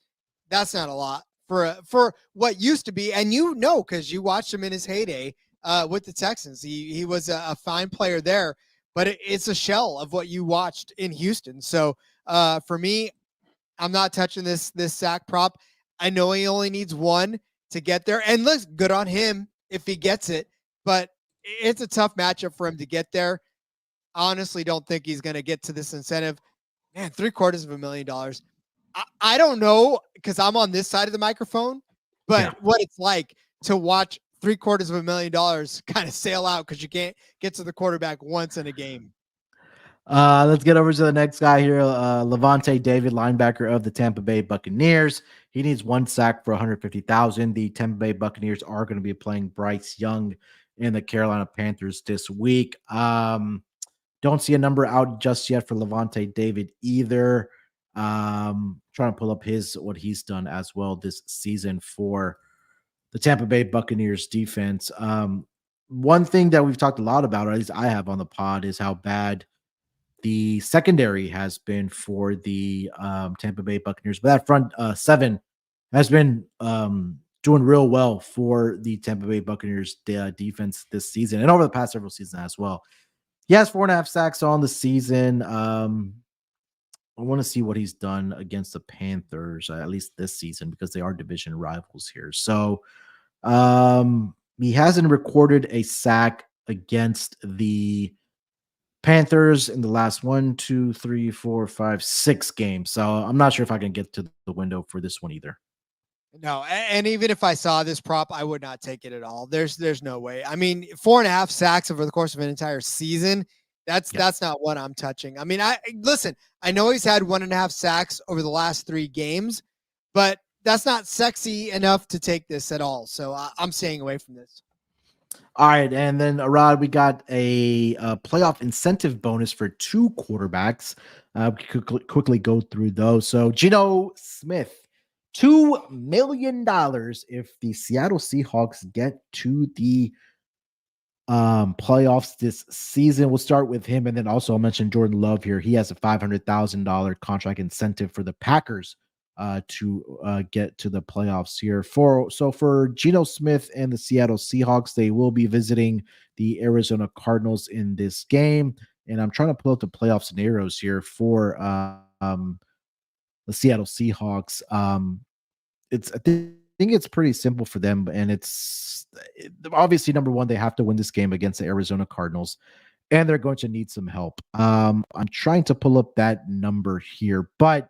Speaker 2: that's not a lot for what used to be. And because you watched him in his heyday with the Texans, he was a fine player there, but it's a shell of what you watched in Houston. So for me, I'm not touching this sack prop. I know he only needs 1 to get there, and looks good on him if he gets it, but it's a tough matchup for him to get there. I honestly don't think he's going to get to this incentive. Man, $750,000. I don't know, because I'm on this side of the microphone, but what it's like to watch $750,000 kind of sail out because you can't get to the quarterback once in a game.
Speaker 1: Let's get over to the next guy here. Levante David, linebacker of the Tampa Bay Buccaneers. He needs 1 sack for $150,000. The Tampa Bay Buccaneers are going to be playing Bryce Young in the Carolina Panthers this week. Don't see a number out just yet for Levante David either. Trying to pull up what he's done as well this season for the Tampa Bay Buccaneers defense. One thing that we've talked a lot about, or at least I have on the pod, is how bad the secondary has been for the Tampa Bay Buccaneers. But that front 7 has been doing real well for the Tampa Bay Buccaneers defense this season and over the past several seasons as well. He has 4.5 sacks on the season. I want to see what he's done against the Panthers, at least this season, because they are division rivals here. So he hasn't recorded a sack against the Panthers in the last 6 games. So I'm not sure if I can get to the window for this one either.
Speaker 2: No, and even if I saw this prop, I would not take it at all. There's no way. I mean, 4.5 sacks over the course of an entire season. That's not what I'm touching. I mean, I know he's had 1.5 sacks over the last 3 games, but that's not sexy enough to take this at all. So I'm staying away from this.
Speaker 1: All right, and then Rod, we got a playoff incentive bonus for 2 quarterbacks. We could quickly go through those. So Gino Smith, $2 million if the Seattle Seahawks get to the playoffs this season. We'll start with him, and then also I'll mention Jordan Love here. He has a $500,000 contract incentive for the Packers to get to the playoffs here. For Geno Smith and the Seattle Seahawks, they will be visiting the Arizona Cardinals in this game. And I'm trying to pull up the playoff scenarios here for the Seattle Seahawks. I think it's pretty simple for them, and it's obviously number one, they have to win this game against the Arizona Cardinals, and they're going to need some help. I'm trying to pull up that number here, but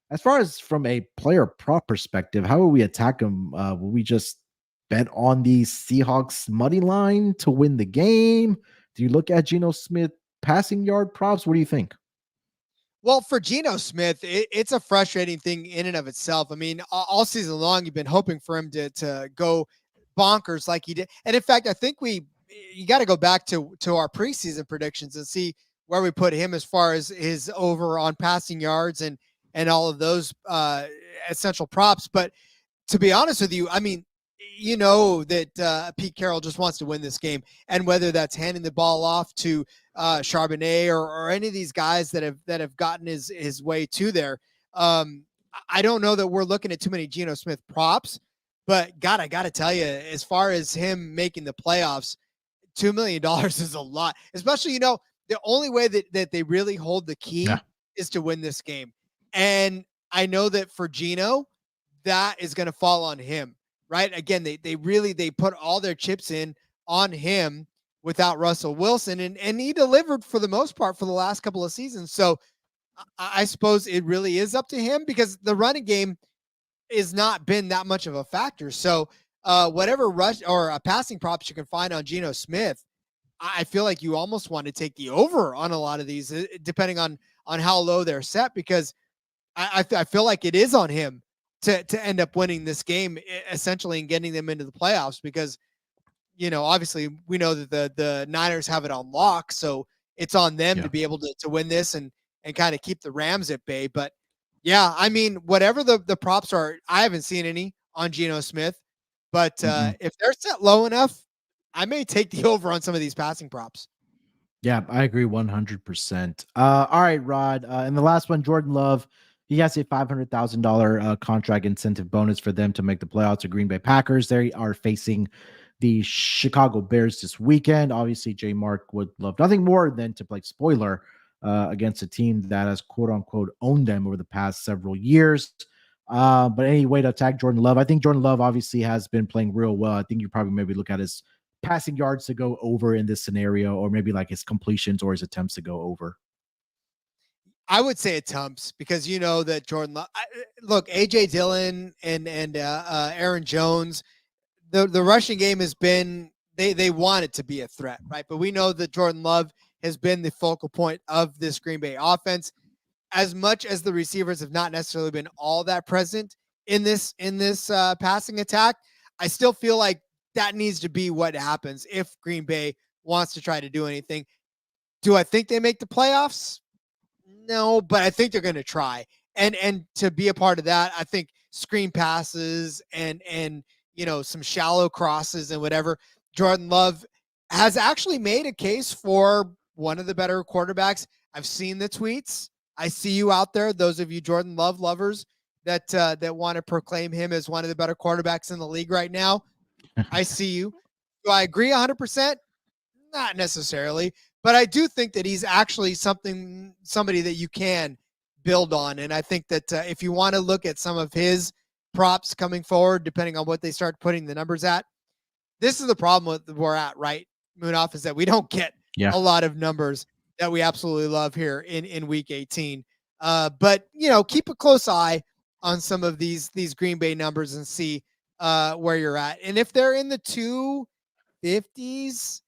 Speaker 1: as far as from a player prop perspective, how will we attack them? Will we just bet on the Seahawks money line to win the game? Do you look at Geno Smith passing yard props? What do you think?
Speaker 2: Well, for Geno Smith, it's a frustrating thing in and of itself. I mean, all season long, you've been hoping for him to go bonkers like he did. And in fact, I think you got to go back to our preseason predictions and see where we put him as far as his over on passing yards and all of those essential props. But to be honest with you, I mean, you know that Pete Carroll just wants to win this game, and whether that's handing the ball off to Charbonnet or any of these guys that have gotten his way to there, I don't know that we're looking at too many Geno Smith props. But God, I got to tell you, as far as him making the playoffs, $2 million is a lot. Especially, the only way that they really hold the key is to win this game. And I know that for Geno, that is going to fall on him, right? Again, they put all their chips in on him without Russell Wilson, and he delivered for the most part for the last couple of seasons. So I suppose it really is up to him because the running game is not been that much of a factor. So whatever rush or passing props you can find on Geno Smith, I feel like you almost want to take the over on a lot of these, depending on how low they're set, because I feel like it is on him to end up winning this game essentially and getting them into the playoffs because obviously we know that the Niners have it on lock, so it's on them
Speaker 1: Yeah.
Speaker 2: to be able to win this and kind of keep the Rams at bay. But yeah, I mean, whatever the props are, I haven't seen any on Geno Smith, but if they're set low enough, I may take the over on some of these passing props.
Speaker 1: Yeah, I agree 100%. All right, Rod. And the last one, Jordan Love. He has a $500,000 contract incentive bonus for them to make the playoffs. The Green Bay Packers. They are facing the Chicago Bears this weekend. Obviously, J. Mark would love nothing more than to play spoiler against a team that has quote unquote owned them over the past several years. But any way to attack Jordan Love, I think Jordan Love obviously has been playing real well. I think you probably maybe look at his passing yards to go over in this scenario, or maybe like his completions or his attempts to go over.
Speaker 2: I would say attempts because that Jordan Love. Look, AJ Dillon and Aaron Jones. The rushing game has been they want it to be a threat, right? But we know that Jordan Love has been the focal point of this Green Bay offense. As much as the receivers have not necessarily been all that present in this passing attack, I still feel like that needs to be what happens if Green Bay wants to try to do anything. Do I think they make the playoffs? No, but I think they're going to try. And to be a part of that, I think screen passes and some shallow crosses and whatever. Jordan Love has actually made a case for one of the better quarterbacks. I've seen the tweets. I see you out there, those of you Jordan Love lovers that want to proclaim him as one of the better quarterbacks in the league right now. I see you. Do I agree 100%? Not necessarily, but I do think that he's actually somebody that you can build on. And I think that if you want to look at some of his props coming forward, depending on what they start putting the numbers at, this is the problem with we're at, right, Munaf, is that we don't get a lot of numbers that we absolutely love here in week 18. But keep a close eye on some of these Green Bay numbers and see where you're at. And if they're in the 250s,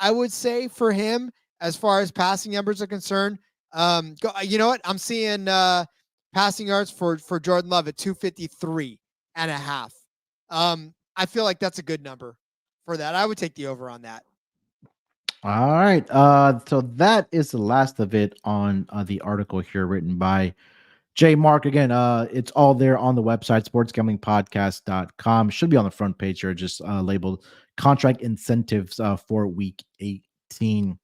Speaker 2: I would say for him, as far as passing numbers are concerned, you know what? I'm seeing passing yards for Jordan Love at 253.5. I feel like that's a good number for that. I would take the over on that.
Speaker 1: All right. So that is the last of it on the article here written by J. Mark. Again, it's all there on the website, sportsgamblingpodcast.com. Should be on the front page here, just labeled contract incentives for week 18.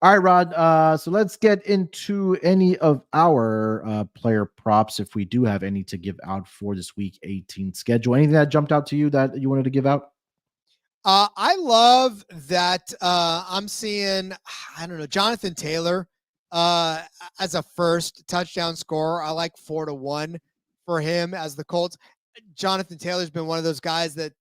Speaker 1: All right, Rod. So let's get into any of our player props, if we do have any to give out for this week 18 schedule. Anything that jumped out to you that you wanted to give out?
Speaker 2: I love that I'm seeing, I don't know, Jonathan Taylor as a first touchdown scorer. I like 4-1 for him as the Colts. Jonathan Taylor's been one of those guys that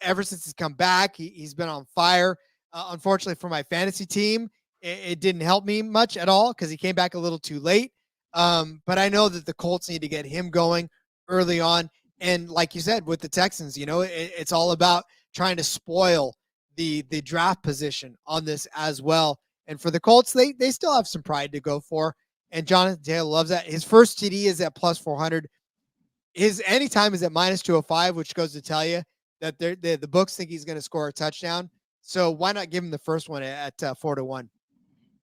Speaker 2: ever since he's come back, he's been on fire. Unfortunately for my fantasy team, it didn't help me much at all because he came back a little too late. But I know that the Colts need to get him going early on. And like you said, with the Texans, it's all about trying to spoil the draft position on this as well. And for the Colts, they still have some pride to go for. And Jonathan Taylor loves that. His first TD is at plus 400. His anytime is at minus 205, which goes to tell you that the books think he's going to score a touchdown. So why not give him the first one at 4-1?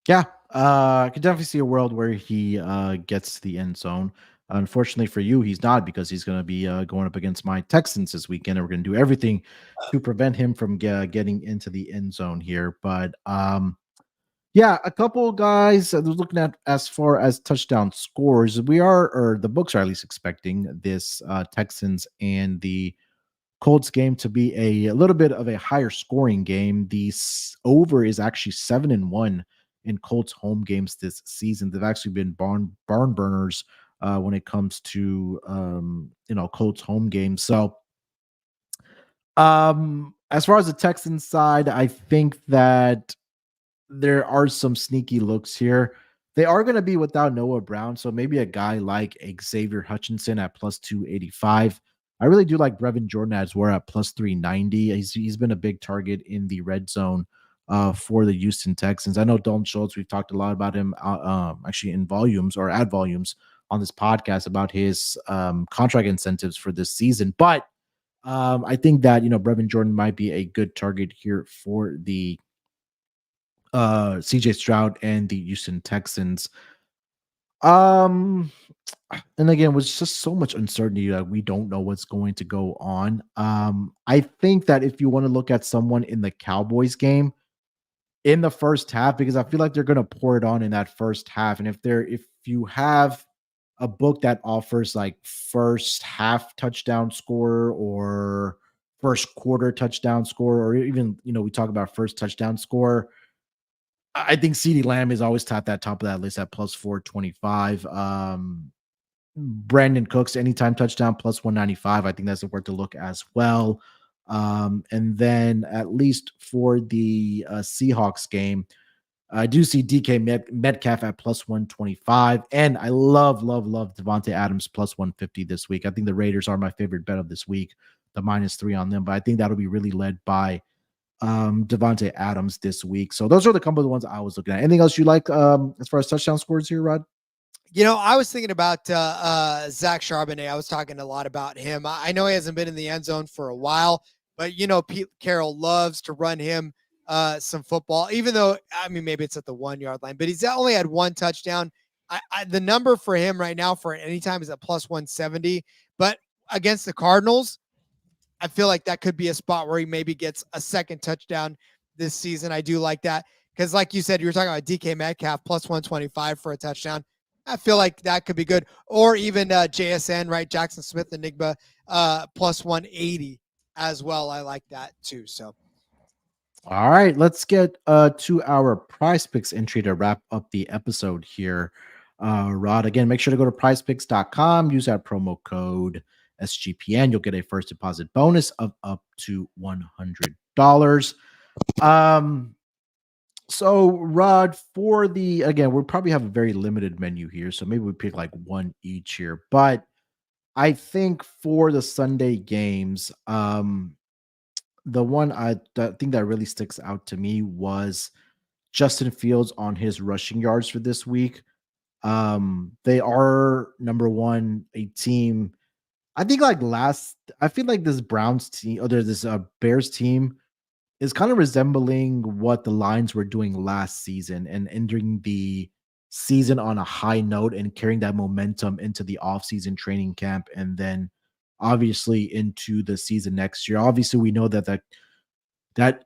Speaker 1: Yeah, I could definitely see a world where he gets to the end zone. Unfortunately for you, he's not, because he's going to be going up against my Texans this weekend, and we're going to do everything to prevent him from getting into the end zone here. But yeah, a couple guys looking at as far as touchdown scores, or the books are at least expecting this Texans and the Colts game to be a little bit of a higher scoring game. The over is actually 7-1 in Colts home games this season. They've actually been barn burners when it comes to Colts home games. So As far as the Texans side, I think that there are some sneaky looks here. They are going to be without Noah Brown, so maybe a guy like Xavier Hutchinson at plus 285. I really do like Brevin Jordan as well at plus 390. He's been a big target in the red zone for the Houston Texans. I know Dalton Schultz, we've talked a lot about him actually in volumes or ad volumes on this podcast about his contract incentives for this season. But I think that, Brevin Jordan might be a good target here for the CJ Stroud and the Houston Texans. Um, and again, with just so much uncertainty that we don't know what's going to go on. I think that if you want to look at someone in the Cowboys game in the first half, because I feel like they're going to pour it on in that first half, and if you have a book that offers like first half touchdown score or first quarter touchdown score, or even we talk about first touchdown score. I think CeeDee Lamb is always at that top of that list at plus 425. Brandon Cooks, anytime touchdown, plus 195. I think that's worth a look as well. And then at least for the Seahawks game, I do see DK Metcalf at plus 125. And I love Devontae Adams plus 150 this week. I think the Raiders are my favorite bet of this week, the -3 on them. But I think that'll be really led by Devontae Adams this week. So those are the couple of the ones I was looking at. Anything else you like as far as touchdown scores here, Rod?
Speaker 2: I was thinking about Zach Charbonnet. I was talking a lot about him. I know he hasn't been in the end zone for a while, but Pete Carroll loves to run him some football, even though, maybe it's at the 1 yard line, but he's only had one touchdown. The number for him right now for any time is at plus 170, but against the Cardinals, I feel like that could be a spot where he maybe gets a second touchdown this season. I do like that because, like you said, you were talking about DK Metcalf plus 125 for a touchdown. I feel like that could be good. Or even JSN, right? Jackson Smith Enigma plus 180 as well. I like that too. So,
Speaker 1: all right, let's get to our PrizePicks entry to wrap up the episode here. Rod, again, make sure to go to prizepicks.com, use that promo code SGPN. You'll get a first deposit bonus of up to $100. So Rod, we'll probably have a very limited menu here, so maybe we pick like one each here. But I think for the Sunday games, the one I think that really sticks out to me was Justin Fields on his rushing yards for this week. They are number one, a team. I think I feel like this Browns team, or there's this Bears team is kind of resembling what the Lions were doing last season and entering the season on a high note and carrying that momentum into the offseason training camp and then obviously into the season next year. Obviously, we know that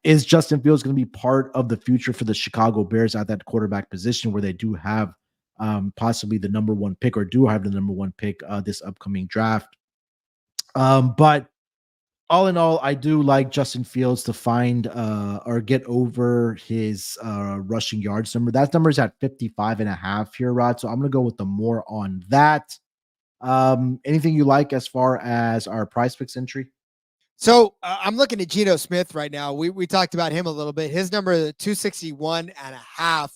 Speaker 1: is Justin Fields going to be part of the future for the Chicago Bears at that quarterback position where they do have possibly the number one pick or do have the number one pick this upcoming draft. But all in all, I do like Justin Fields to find or get over his rushing yards number. That number is at 55.5 here, Rod. So I'm going to go with the more on that. Anything you like as far as our PrizePicks entry?
Speaker 2: So I'm looking at Gino Smith right now. We talked about him a little bit. His number is 261.5.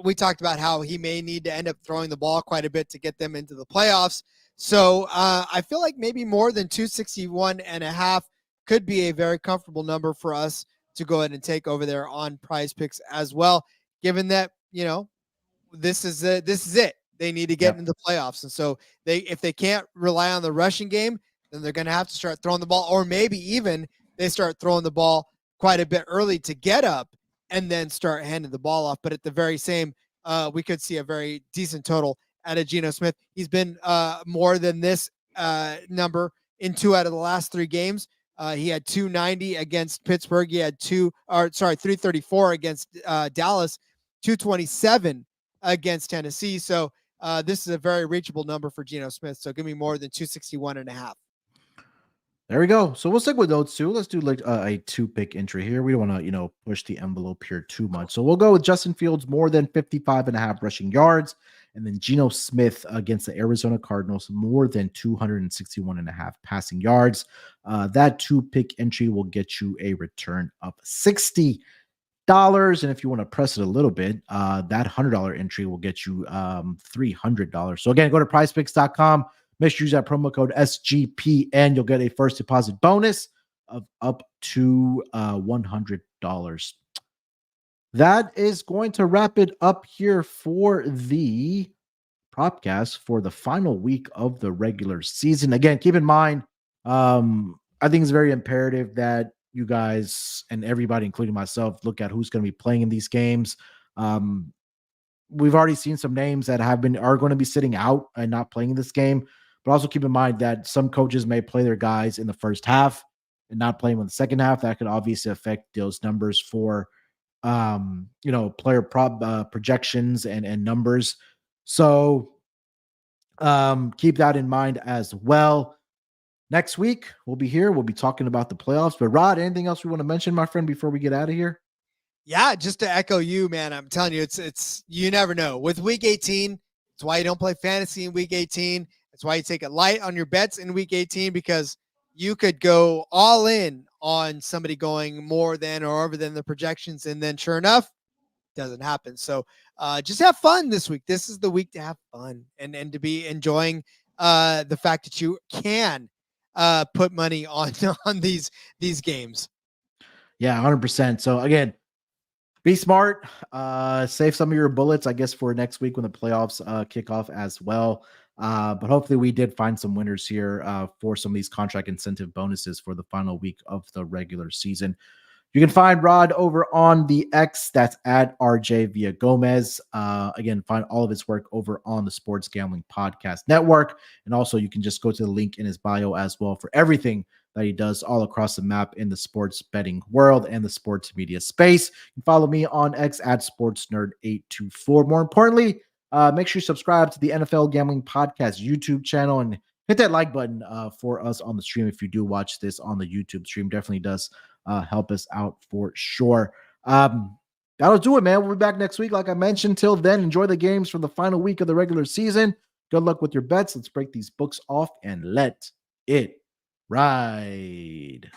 Speaker 2: We talked about how he may need to end up throwing the ball quite a bit to get them into the playoffs. So I feel like maybe more than 261.5 could be a very comfortable number for us to go ahead and take over there on PrizePicks as well, given that, this is it. They need to get into the playoffs. And so if they can't rely on the rushing game, then they're going to have to start throwing the ball, or maybe even they start throwing the ball quite a bit early to get up and then start handing the ball off. But at the very same, we could see a very decent total out of Geno Smith. He's been more than this number in 2 out of the last 3 games. He had 290 against Pittsburgh. He had 334 against Dallas, 227 against Tennessee. So this is a very reachable number for Geno Smith. So give me more than 261.5.
Speaker 1: There we go. So we'll stick with those two. Let's do like a 2-pick entry here. We don't want to, push the envelope here too much. So we'll go with Justin Fields more than 55.5 rushing yards. And then Gino Smith against the Arizona Cardinals more than 261.5 passing yards. That 2-pick entry will get you a return of $60. And if you want to press it a little bit, that $100 entry will get you $300. So again, go to prizepicks.com. Make sure you use that promo code SGPN. You'll get a first deposit bonus of up to $100. That is going to wrap it up here for the Propcast for the final week of the regular season. Again, keep in mind, I think it's very imperative that you guys and everybody, including myself, look at who's going to be playing in these games. We've already seen some names that are going to be sitting out and not playing in this game. But also keep in mind that some coaches may play their guys in the first half and not play them in the second half. That could obviously affect those numbers for, player projections and numbers. So keep that in mind as well. Next week, we'll be here. We'll be talking about the playoffs. But Rod, anything else we want to mention, my friend, before we get out of here?
Speaker 2: Yeah, just to echo you, man, I'm telling you, it's you never know. With week 18, it's why you don't play fantasy in week 18. That's why you take it light on your bets in week 18, because you could go all in on somebody going more than or over than the projections. And then sure enough, it doesn't happen. So just have fun this week. This is the week to have fun and to be enjoying the fact that you can put money on these games.
Speaker 1: Yeah, 100%. So again, be smart, save some of your bullets, I guess, for next week when the playoffs kick off as well. But hopefully we did find some winners here for some of these contract incentive bonuses for the final week of the regular season. You can find Rod over on the X. That's at RJ Villagomez. Again, find all of his work over on the Sports Gambling Podcast Network. And also you can just go to the link in his bio as well for everything that he does all across the map in the sports betting world and the sports media space. You can follow me on X at SportsNerd824. More importantly, make sure you subscribe to the NFL Gambling Podcast YouTube channel and hit that like button for us on the stream. If you do watch this on the YouTube stream, definitely does help us out for sure. That'll do it, man. We'll be back next week. Like I mentioned, till then, enjoy the games from the final week of the regular season. Good luck with your bets. Let's break these books off and let it ride.